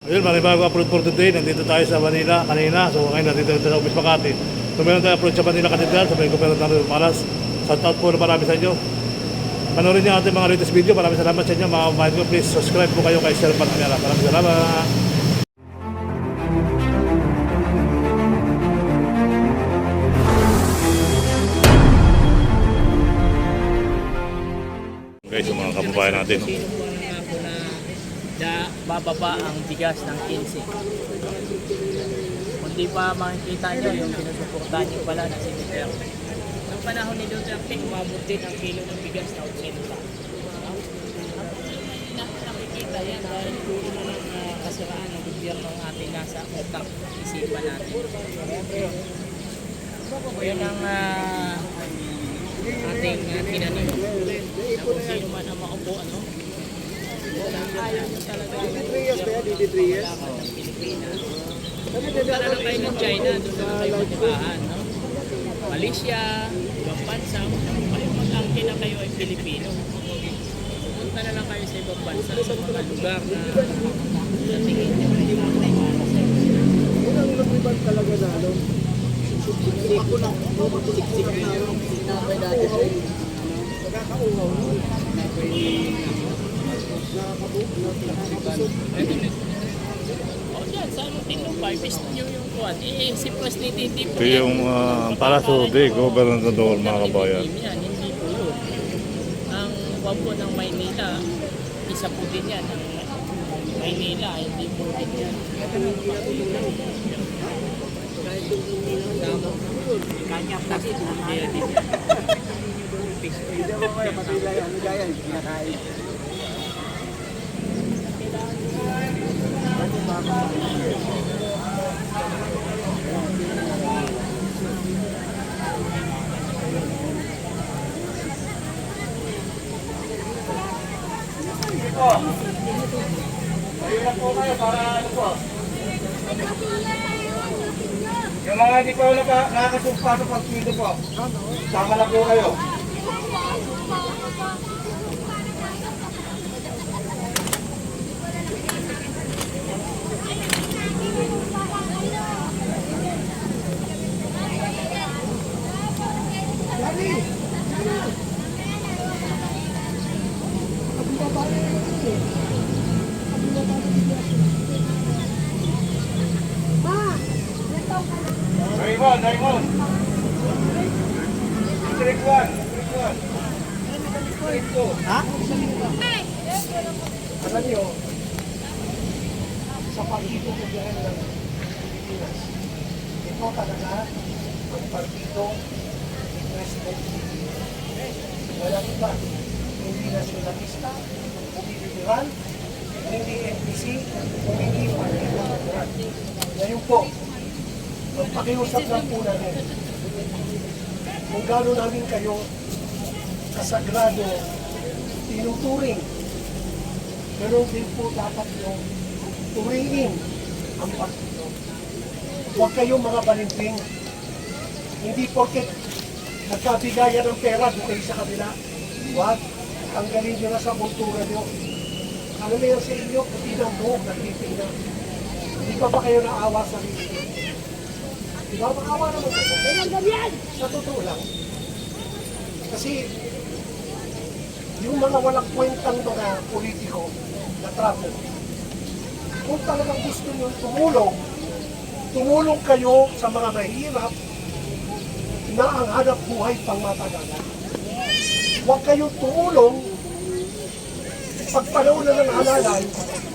Ayun, bago upload for today. Nandito tayo sa Manila kanina. So ngayon nandito sa Office Makati. So meron tayo upload sa Manila Cathedral. Sa may Gobernador Malas. Shout out po na marami sa inyo. Panoorin niyo ating mga latest video. Maraming salamat sa inyo mga kapatid ko. Please subscribe po kayo kay Sir Patmera. Maraming salamat. Okay, so mga kababayan natin. Na bababa ang bigas ng 15. Kung di pa makikita nyo yung sinusuportahan nyo pala na si Duterte. Noong panahon ni Duterte, umabot din ang kilo ng bigas na 80. Nakikita yan dahil puro na ng kasiraan ng gobyerno ng ating nasa utak isipan natin. Yun ang ating tinanim. Na kung sino man ang makaupo, ano? DD3 ba yan? DD3 Pilipinas. Punta na lang kayo ng China, doon na kayo matibahan. No? Malaysia, ibang bansa, kayo mag-angkin na kayo ay Pilipino. Punta na lang kayo sa ibang bansa, sa mga lugar na sa tingin nyo ay makakaibahan sa inyo. Unang lumiban talaga lalo. Siksik ko lang. Siksik na yung sinabay dati sa iyo. Nagkakauhaw mo. O dyan, sa anong tinubay, gusto nyo yung kuwan. Eh, si President hindi po Ito yung Palacio de Gobernador mga kabayan. Hindi po yun. Ang kuwan po ng Maynila, isa po din yan. Ang Maynila, hindi po din yan. Kanya kasi hindi din yan. Hindi mo kaya pati ano gaya, kinakain. Ayun lang po kayo para ano po. Yung mga hindi po nakakasumpa sa pagpito po. Sama lang po kayo. Raymond, Raymond. District 1, District 1. District 2. Ha? Alam niyo, sa partido ko dyan ng Pilipinas, ito talaga ang partido ni President Pilipinas. Walang iba, hindi nasyonalista, hindi liberal, hindi NPC, hindi partido liberal. Ngayon po, magpakiusap lang po namin kung gano'n namin kayo kasagrado tinuturing. Pero din po dapat yung turingin ang partido. Huwag kayong mga balimbing. Hindi porket nagkabigayan ng pera doon kayo sa kabila. Huwag. Tanggalin nyo na sa kultura nyo. Ano na yan sa inyo? Puti ng buhok, nagtiting na. Hindi pa ba kayo naawa sa rin? Diba? Maawa naman kayo. Sa totoo lang. Kasi yung mga walang kwentang mga politiko na trapo, kung talagang gusto nyo tumulong kayo sa mga mahirap na ang hanap buhay pang matagalan. Huwag kayong tumulong pag panahon na ng halalan,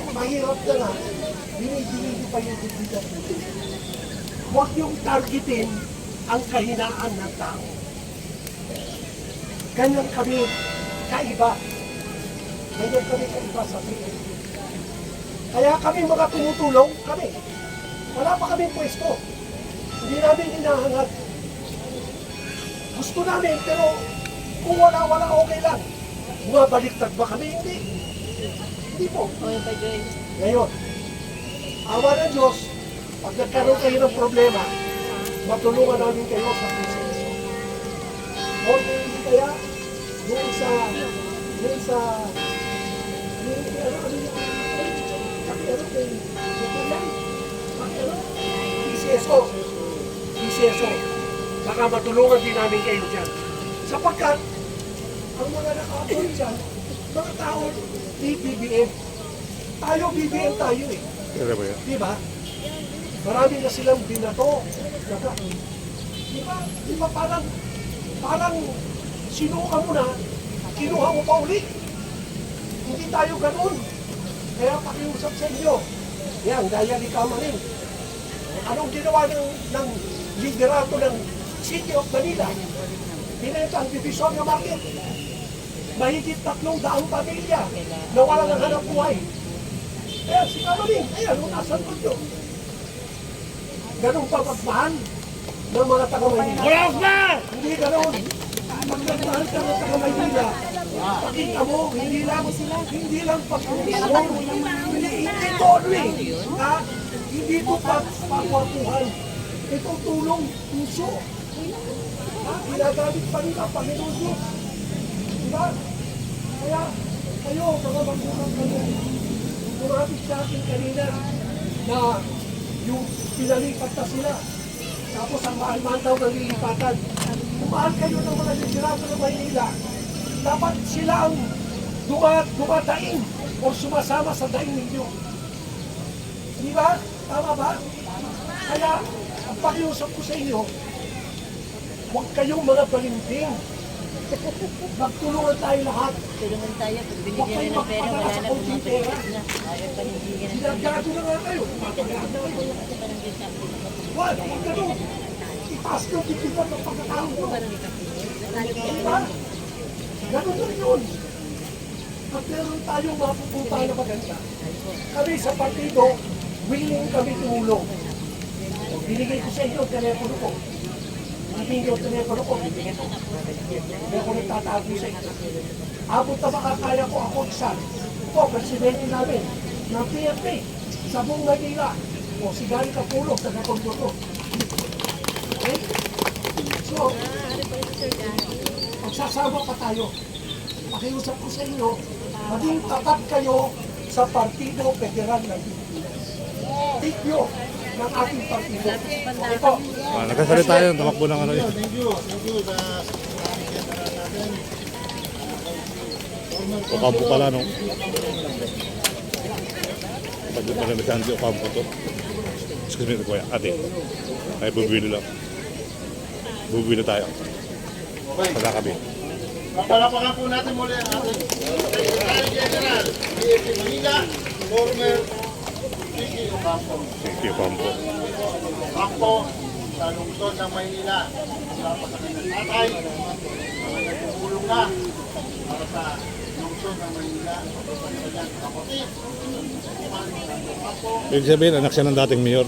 mahirap na na, binibili pa yung bibigyan. Huwag yung targetin ang kahinaan ng tao. Ganyan kami kaiba. Ganyan kami kaiba sa tingin. Kaya kami mga tumutulong, kami. Wala pa kami pwesto. Hindi namin hinahangad. Gusto namin, pero kung wala, okay lang. Bumabaliktad ba kami? Hindi. Hindi po. Ngayon, awa ng Diyos, pag nagkaroon kayo ng problema, matulungan namin kayo sa proseso. O hindi kaya, doon sa ano proseso. Baka matulungan din namin kayo dyan. Sapagkat, ang mga naka-upload dyan, mga tao, di BBM. Tayo, BBM tayo eh. Kaya ba yan? Di ba? Marami na silang binato. Di ba parang sinuka mo na, kinuha mo pa uli. Hindi tayo ganun. Kaya pakiusap sa inyo. Yan, gaya ni Kamarin. Anong ginawa ng liderato ng City of Manila? Pinenta ang Divisoria Market. Mahigit 300 pamilya na walang ang hanap buhay. Kaya si Kamarin, ayan, unasan ko nyo. Ganun pa magmahal ng mga taga-Maynila. Wala na! Hindi ganun. Pag nagmahal ka ng taga-Maynila, pakita mo, hindi lang pag-uusong. Hindi ito ano eh. Ha? Hindi ito pagwapuhan. Ito tulong puso. Ha? Ginagamit pa nila, Panginoon Diyos. Diba? Kaya, kayo, mga magulang kayo, kumapit sa akin kanina na yung pinalipat na sila. Tapos ang mahal-mahal daw ng lilipatan. Kumahal kayo ng mga liderato ng Maynila. Dapat sila ang dumadaing o sumasama sa daing ninyo. Di ba? Tama ba? Kaya, ang pakiusap ko sa inyo, huwag kayong mga balimbing. Magtulungan tayo lahat. Tulungan tayo, pag Huwag binigyan kayong na ng pera, magpadala wala sa na konting pera. bumabalik na. Ayaw pa nabigyan ng Ginagago na nga kayo. Mapagano na kayo. kasi parang din sa akin. Huwag ganun. Itaas nyo tipitan ng pagkatao nyo. Parang ikapinit. Diba? Ganun na yun. At meron tayong mapupunta na maganda. Kami sa partido, willing kami tumulong. Binigay ko sa inyo ang telepono ko. Binigay ko ang telepono ko. Binigay ko. Hindi ako nagtatago sa inyo. Abot na makakaya ko ako isa. Ito, presidente namin ng PNP sa buong Manila. O si Gary Capullo, taga-kondo ko. Okay? So, magsasama pa tayo. Pakiusap ko sa inyo, maging tapat kayo sa Partido Federal ng Pilipinas. Take nyo ng ating partido. Okay po. Nagkasalita yun, tamakbo ng ano yun. Okampo pala, no? Pag magamitan si Okampo to. Excuse me, kuya, ate. Ay, bubili lang. Bubili tayo. Pagkakabi. Papalapakan po natin muli ang ating Secretary General, PFP Manila, former Vicky Ocampo. Thank you, Okampo. Ocampo sa lungsod ng Maynila. Kasama sa kanyang tatay, mga nagpupulong na para sa lungsod ng Maynila. Sa kanyang kapatid, Ocampo. Ibig sabihin, anak siya ng dating mayor.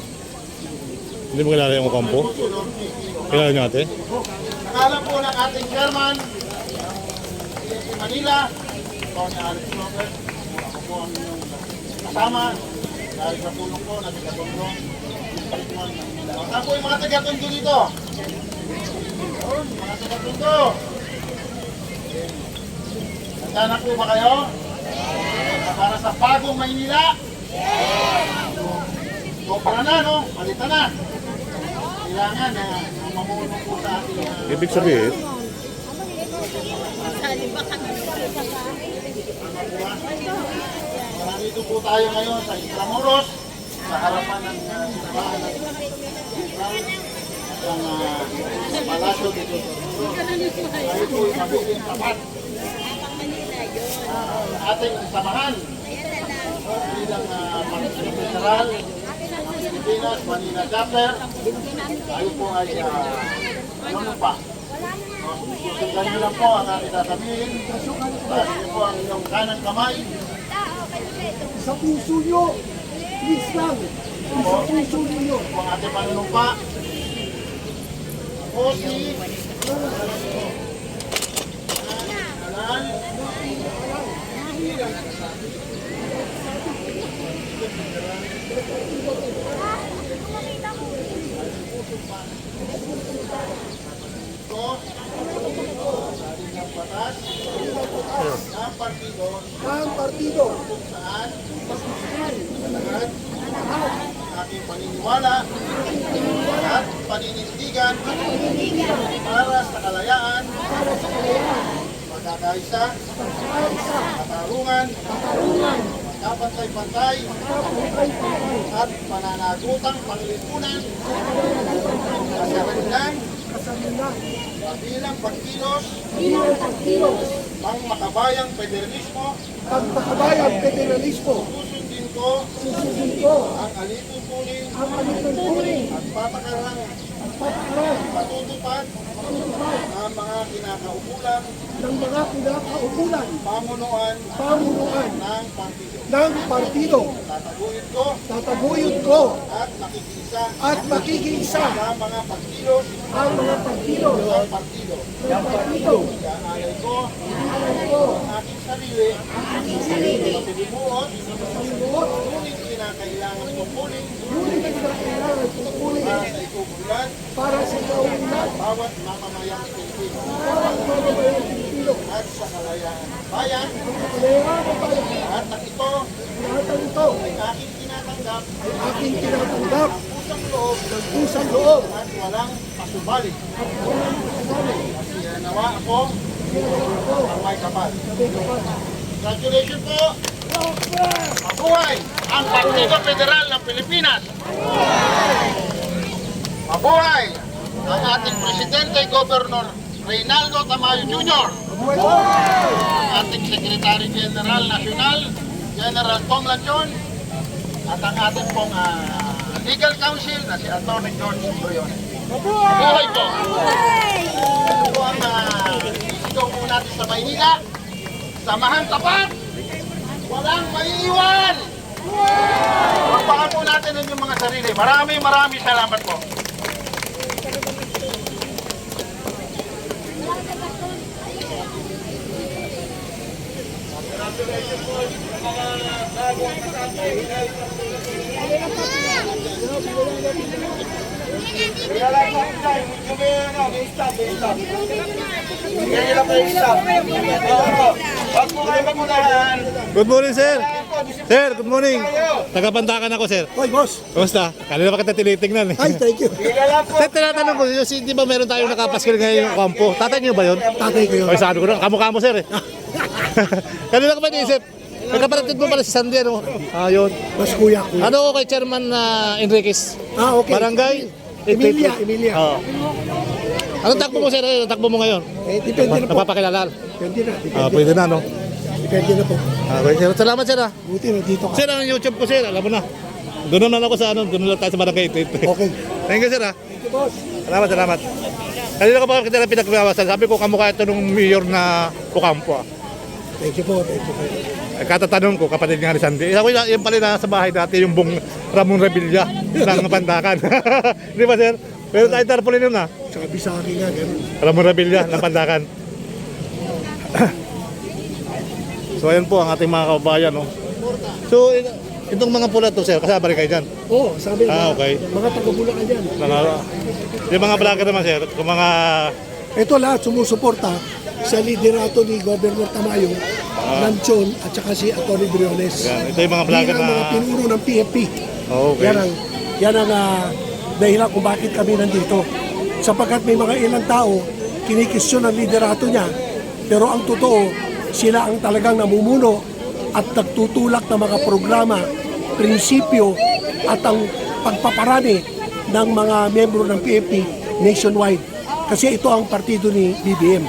Hindi mo kilala yung Okampo? Kilala niyo ate? Nakala po ng ating chairman, PFP Manila, Tony Alex Robert. Ako po ang inyong kasama dahil sa tulong ko na taga-tondo. Saan po yung mga taga-tondo dito? Yun, mga taga-tondo. Handa na po ba kayo? Para sa bagong Maynila? So, para na, no? Palitan na. Kailangan na mamuno po sa ating Ibig sabihin, Nandito po tayo ngayon sa Intramuros, sa harapan ng simbahan ng palasyo dito. Tayo po ay magiging tapat ating samahan bilang Partido Federal Pilipinas, Manila Chapter. Tayo po ay ano pa. Susundan nyo lang po ang aking sasabihin. Tayo po ang inyong kanang kamay. Sa puso nyo, please lang. Sa puso nyo. Ang ating panunumpa. Ako si Alan. Ito, ng batas ng partido Ang partido, kung saan lahat aking paniniwala at paninindigan para sa kalayaan, pagkakaisa, katarungan, kapantay-pantay, at pananagutang panglipunan, kasalinan, bilang pagkilos, pang makabayang federalismo, susundin ko ang alituntunin at patakaran patutupad ang mga kinakaukulan pamunuan ng partido. Tataguyod ko at makikiisa ang mga pagkilos ng partido. Iaalay ko ang aking sarili sa ngunit kinakailangan tungkulin para sa ikabubulan bawat mamamayang Pilipino at sa kalayaan ng bayan. Lahat ng ito ay aking tinatanggap ng pusang loob at walang pasubali. Kasi nawa ako ang may kapal. Congratulations po! Mabuhay ang Partido Federal ng Pilipinas! Mabuhay ang ating Presidente Governor Reynaldo Tamayo Jr. Ang ating Secretary General National General Tom Lanchon at ang ating pong Legal Counsel na si Atty. George Briones. Mabuhay po! Ito po ang isigaw po natin sa Maynila. Samahan tapat! Walang maiiwan! Magpakan po natin ang yung mga sarili. Maraming salamat po. Congratulations po sa mga bagong kasama. Kaya lang po tayo, may stop. Kaya nila pa yung stop. Wag po kayo magunahan. Good morning, sir. Sir, good morning. Taga-Pandakan ako, sir. Hoy, boss. Kumusta? Kanina pa kita tinitingnan eh. Ay, thank you. Kaya lang po. Sir, tinatanong ko, di ba meron tayong nakapaskil ngayon yung kampo? Tatay niyo ba yun? Tatay ko yun. Ay, sabi ko na, kamukha mo, sir eh. Kanina ko pa niisip. Nagkaparatid mo pala si Sandy, ano? Yun. Mas kuya. Ano ko kay Chairman Enriquez? Okay. Barangay? Emilia. Oo. Anong takbo mo, sir? Anong takbo mo ngayon? Depende na po. Napapakilala? Depende na. Pwede na, no? Depende na po. Okay, sir. Salamat, sir. Buti na dito ka. Sir, ang YouTube ko, sir. Alam mo na. Doon na ako sa doon lang tayo sa Barangay 88. Okay. Thank you, sir. Thank you, boss. Salamat. Kanina ko pa kita na pinagbawasan. Sabi ko, kamukha ito nung mayor na Ocampo. Thank you po. Katatanong ko, kapatid nga ni Sandy. Ako yung pala na sa bahay dati, yung buong Ramon Revilla ng Pandakan. Di ba, sir? Pero tayo tarpaulin yun na. Saka Bisaki nga, gano'n. Ramon Revilla ng Pandakan. So, ayan po ang ating mga kababayan. No? So, itong mga pula to, sir, kasama rin kayo dyan. Oo, sabi Okay. mga taga-Bulacan yan. Yung mga vlogger naman, sir, kung mga... Ito lahat sumusuporta sa liderato ni Governor Tamayo, Lanchon at saka si Atty. Briones. Yan, ito yung mga vlogger Bilang na... mga pinuro ng PFP. Okay. Yan ang dahilan kung bakit kami nandito. Sapagkat may mga ilang tao, kinikisyon ang liderato niya, pero ang totoo, sila ang talagang namumuno at nagtutulak ng mga programa, prinsipyo at ang pagpaparami ng mga miyembro ng PFP nationwide. Kasi ito ang partido ni BBM.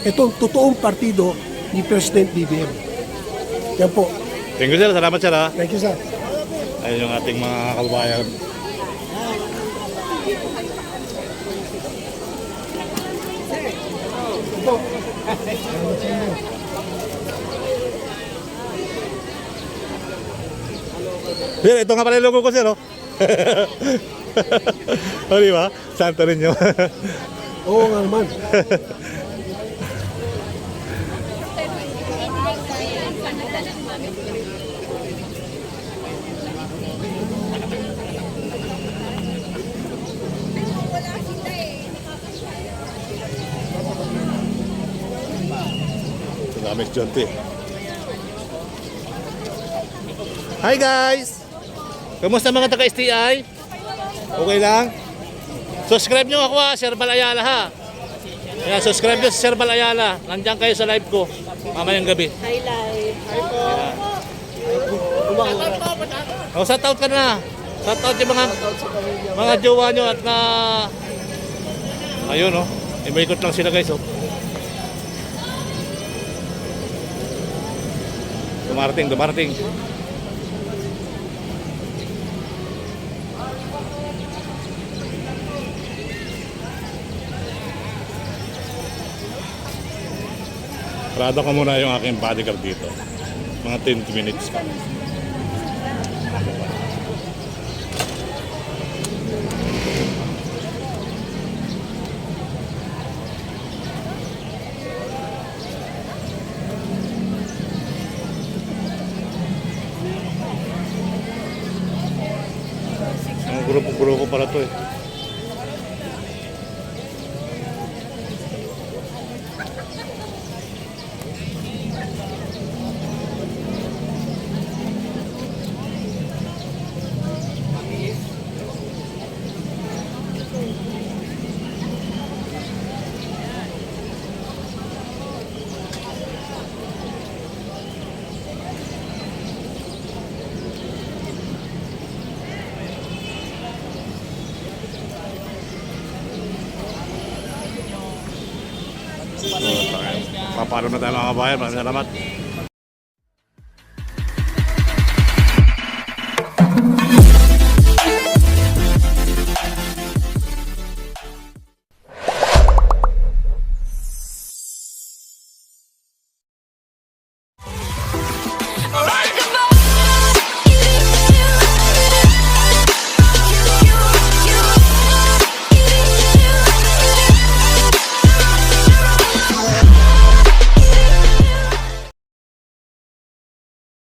Ito ang totoong partido ni President BBM. Yan po. Thank you, sir. Salamat, sir. Thank you, sir. Ayun yung ating mga kababayan. Sir, ito nga pala yung logo ko, sir. Oh. O, di ba? Santo rin yun. Oo nga naman. Ito na kami si John T. Hi guys! Kamusta mga taga-STI? Okay lang? Subscribe nyo ako ha, Sir Bal Ayala ha. Kaya subscribe nyo si Sir Bal Ayala. Nandiyan kayo sa live ko. Mamayang gabi. Highlight. O, shout out ka na. Shout out yung mga jowa nyo at na... Ayun o. Imaikot lang sila guys o. Dumarating. Parada ko muna yung aking bodyguard dito. Mga 10 minutes pa. Mga grupo-grupo pala to eh. Papalo na tayo mga kabayan. Maraming salamat.